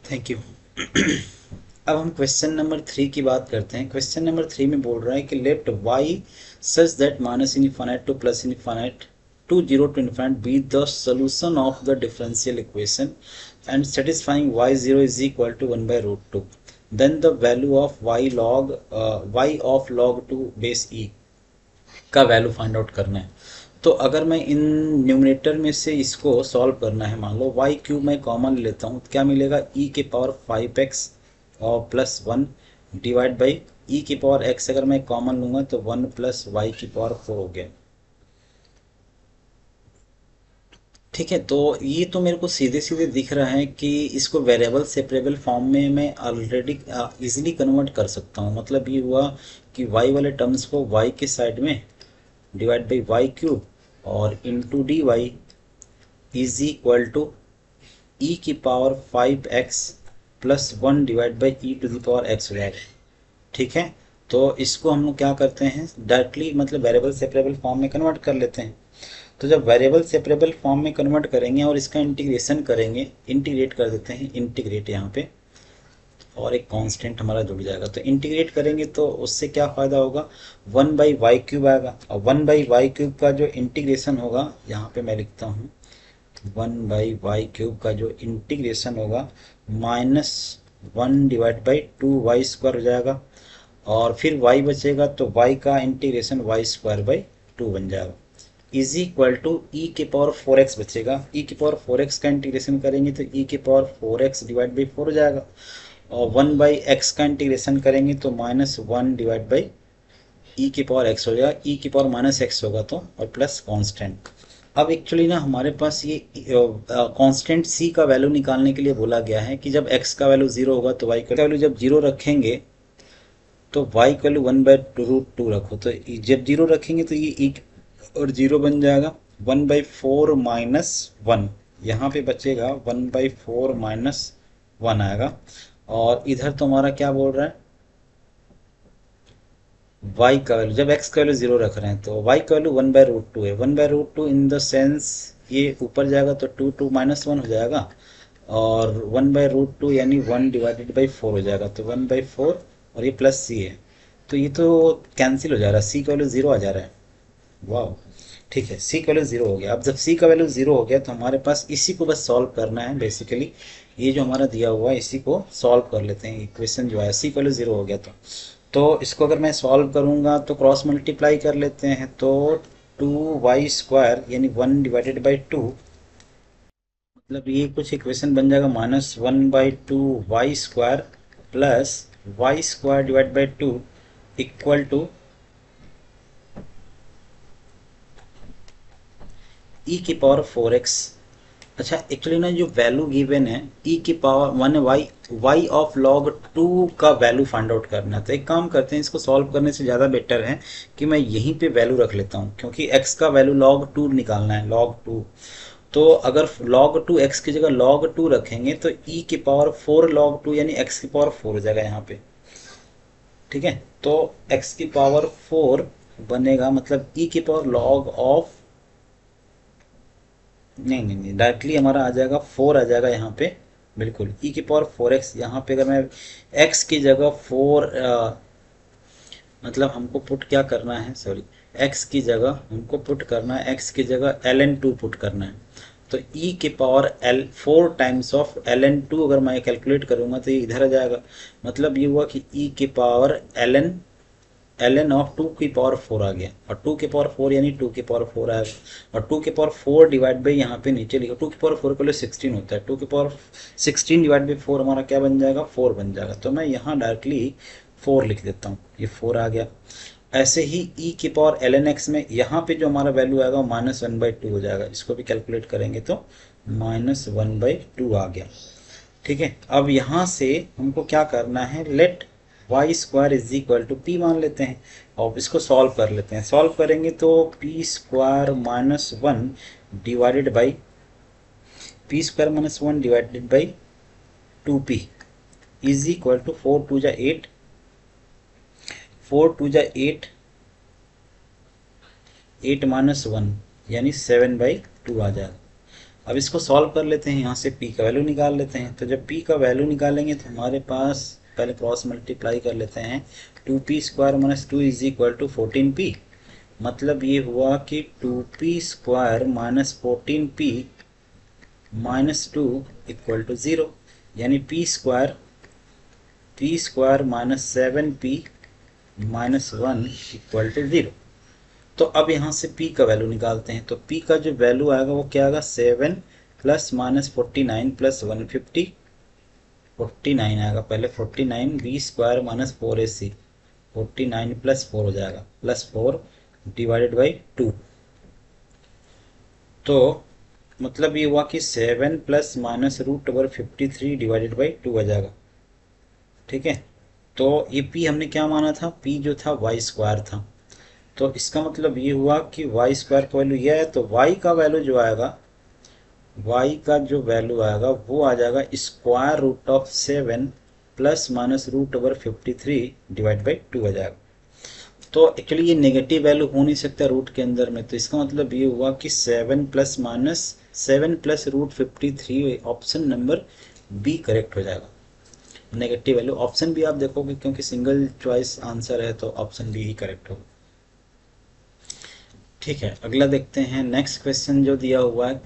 Thank you. अब हम question number 3 की बात करते हैं। क्वेश्चन नंबर 3 में बोल रहा है कि let y such that minus infinite to plus infinite to zero to infinite be the solution of the differential equation and satisfying y0 is equal to 1/√2, then the value of y of log 2 base e का value find out करना है। तो अगर मैं in numerator में से इसको solve करना है, मान लो वाई क्यूब मैं कॉमन लेता हूँ तो क्या मिलेगा, ई के पावर 5x और प्लस 1 डिवाइड बाई ई की पावर x अगर मैं कॉमन लूँगा तो 1 प्लस वाई की पावर 4 हो गया। ठीक है, तो ये तो मेरे को सीधे सीधे दिख रहा है कि इसको वेरिएबल सेपरेबल फॉर्म में मैं ऑलरेडी इजीली कन्वर्ट कर सकता हूँ। मतलब ये हुआ कि y वाले टर्म्स को y के साइड में डिवाइड बाई वाई क्यूब और into d y is equal to e की power 5x plus 1 divide by e to the power x हो जाएगा। ठीक है, तो इसको हम लोग क्या करते हैं, डायरेक्टली मतलब वेरिएबल सेपरेबल फॉर्म में कन्वर्ट कर लेते हैं। तो जब वेरिएबल सेपरेबल फॉर्म में कन्वर्ट करेंगे और इसका इंटीग्रेशन करेंगे, इंटीग्रेट कर देते हैं, इंटीग्रेट यहाँ पे, और एक कांस्टेंट हमारा जुड़ जाएगा। तो इंटीग्रेट करेंगे तो उससे क्या फ़ायदा होगा, 1/y³ आएगा, और 1/y³ का जो इंटीग्रेशन होगा, यहाँ पे मैं लिखता हूँ 1/y³ का जो इंटीग्रेशन होगा -1 डिवाइड बाई 2y² हो जाएगा, और फिर y बचेगा तो y का इंटीग्रेशन y²/2 बन जाएगा, इज इक्वल टू ई के पावर 4x बचेगा। ई के पावर 4x का इंटीग्रेशन करेंगे तो ई के पावर 4x डिवाइड बाई 4 हो जाएगा, और 1/x का इंटीग्रेशन करेंगे तो -1 डिवाइड बाई ई की पावर x हो जाएगा, ई की पावर -x होगा तो, और प्लस कांस्टेंट। अब एक्चुअली ना हमारे पास ये कांस्टेंट c का वैल्यू निकालने के लिए बोला गया है कि जब x का वैल्यू 0 होगा तो y का वैल्यू जब 0 रखेंगे तो y का वैल्यू 1/√2 रखो, तो जब 0 रखेंगे तो ये e और 0 बन जाएगा 1/4 माइनस 1, यहाँ पे बचेगा 1/4 माइनस 1 आएगा। और इधर तो हमारा क्या बोल रहा है, y का वैल्यू जब x का वैल्यू 0 रख रहे हैं तो y का वैल्यू 1/√2 है। 1/√2 इन द सेंस ये ऊपर जाएगा तो 2 -1 हो जाएगा, और 1/√2 यानी 1 डिवाइडेड बाई 4 हो जाएगा, तो 1/4 और ये प्लस c है, तो ये तो कैंसिल हो जा रहा है, c का वैल्यू 0 आ जा रहा है। वाह, ठीक है, सी का वैल्यू 0 हो गया। अब जब सी का वैल्यू 0 हो गया तो हमारे पास इसी को बस सॉल्व करना है। बेसिकली ये जो हमारा दिया हुआ है इसी को सॉल्व कर लेते हैं। इक्वेशन जो है सी का वैल्यू 0 हो गया तो इसको अगर मैं सॉल्व करूंगा तो क्रॉस मल्टीप्लाई कर लेते हैं, तो 2y² यानी 1 डिवाइडेड बाई 2, मतलब ये कुछ इक्वेशन बन जाएगा -1/2y² plus y² divide by 2 equal to e की पावर 4x। अच्छा, एक्चुअली ना जो वैल्यू गिवन है ई की पावर 1 ऑफ log 2 का वैल्यू फाइंड आउट करना है। तो एक काम करते हैं, इसको सॉल्व करने से ज़्यादा बेटर है कि मैं यहीं पे वैल्यू रख लेता हूँ, क्योंकि x का वैल्यू log 2 निकालना है, log 2। तो अगर log 2 x की जगह log 2 रखेंगे तो e की पावर 4 log 2 यानी x की पावर 4 हो जाएगा यहाँ पे। ठीक है, तो x की पावर 4 बनेगा, मतलब e की पावर log ऑफ, नहीं नहीं नहीं, डायरेक्टली हमारा आ जाएगा 4 आ जाएगा यहाँ पे। बिल्कुल e की पावर 4x, यहाँ पे अगर मैं x की जगह 4 मतलब हमको पुट क्या करना है, सॉरी, x की जगह हमको पुट करना है, x की जगह ln2 पुट करना है। तो e के power L4 times of ln2 अगर मैं कैलकुलेट करूँगा तो ये इधर आ जाएगा। मतलब ये हुआ कि e के पावर ln ऑफ 2 की पावर 4 आ गया, और 2 की पावर 4 यानी 2 की पावर 4 आएगा, और 2 की पावर 4 डिवाइड बाई यहाँ पे नीचे लिखो 2 की पावर 4 पहले 16 होता है, 2 की पावर 16 डिवाइड बाई 4 हमारा क्या बन जाएगा, 4 बन जाएगा। तो मैं यहाँ डायरेक्टली 4 लिख देता हूँ, ये 4 आ गया। ऐसे ही e की पावर ln x में यहाँ पे जो हमारा वैल्यू आएगा -1/2 हो जाएगा, इसको भी कैलकुलेट करेंगे तो -1/2 आ गया। ठीक है, अब यहाँ से हमको क्या करना है, let y² is equal to p मान लेते हैं, और इसको सॉल्व कर लेते हैं। सॉल्व करेंगे तो p² -1 divided by p² -1 divided by 2p is equal to 4 2 जा 8, 4 2 जा 8, 8 -1 यानी 7/2 आ जाएगा। अब इसको सॉल्व कर लेते हैं, यहाँ से p का वैल्यू निकाल लेते हैं। तो जब p का वैल्यू निकालेंगे तो हमारे पास पहले क्रॉस मल्टीप्लाई कर लेते हैं, 2p square minus 2 is equal to 14p। मतलब ये हुआ कि 2p square minus 14p minus 2 equal to 0, यानी p square minus 7p minus 1 equal to 0। तो अब यहाँ से p का वैल्यू निकालते हैं। तो p का जो वैल्यू आएगा वो क्या आएगा, 7 प्लस माइनस 49 प्लस 150, 49 आएगा पहले, 49 b square minus 4ac, 49 plus 4 हो जाएगा, प्लस 4 डिवाइडेड बाई 2। तो मतलब ये हुआ कि 7 plus minus root over 53 divided by 2 आ जाएगा। ठीक है, तो ये p हमने क्या माना था, p जो था y स्क्वायर था। तो इसका मतलब ये हुआ कि y स्क्वायर का वैल्यू यह है, तो y का वैल्यू जो आएगा, y का जो वैल्यू आएगा वो आ जाएगा square root of 7 plus minus root over 53 divide by 2 आ जाएगा। तो एक्चुअली ये नेगेटिव वैल्यू हो नहीं सकता रूट के अंदर में, तो इसका मतलब ये हुआ कि 7 plus root 53, option number B correct हो जाएगा। नेगेटिव वैल्यू ऑप्शन भी आप देखोगे, क्योंकि सिंगल चॉइस आंसर है तो ऑप्शन बी ही करेक्ट होगा। ठीक है, अगला देखते हैं नेक्स्ट क्वेश्चन जो दिया हुआ है।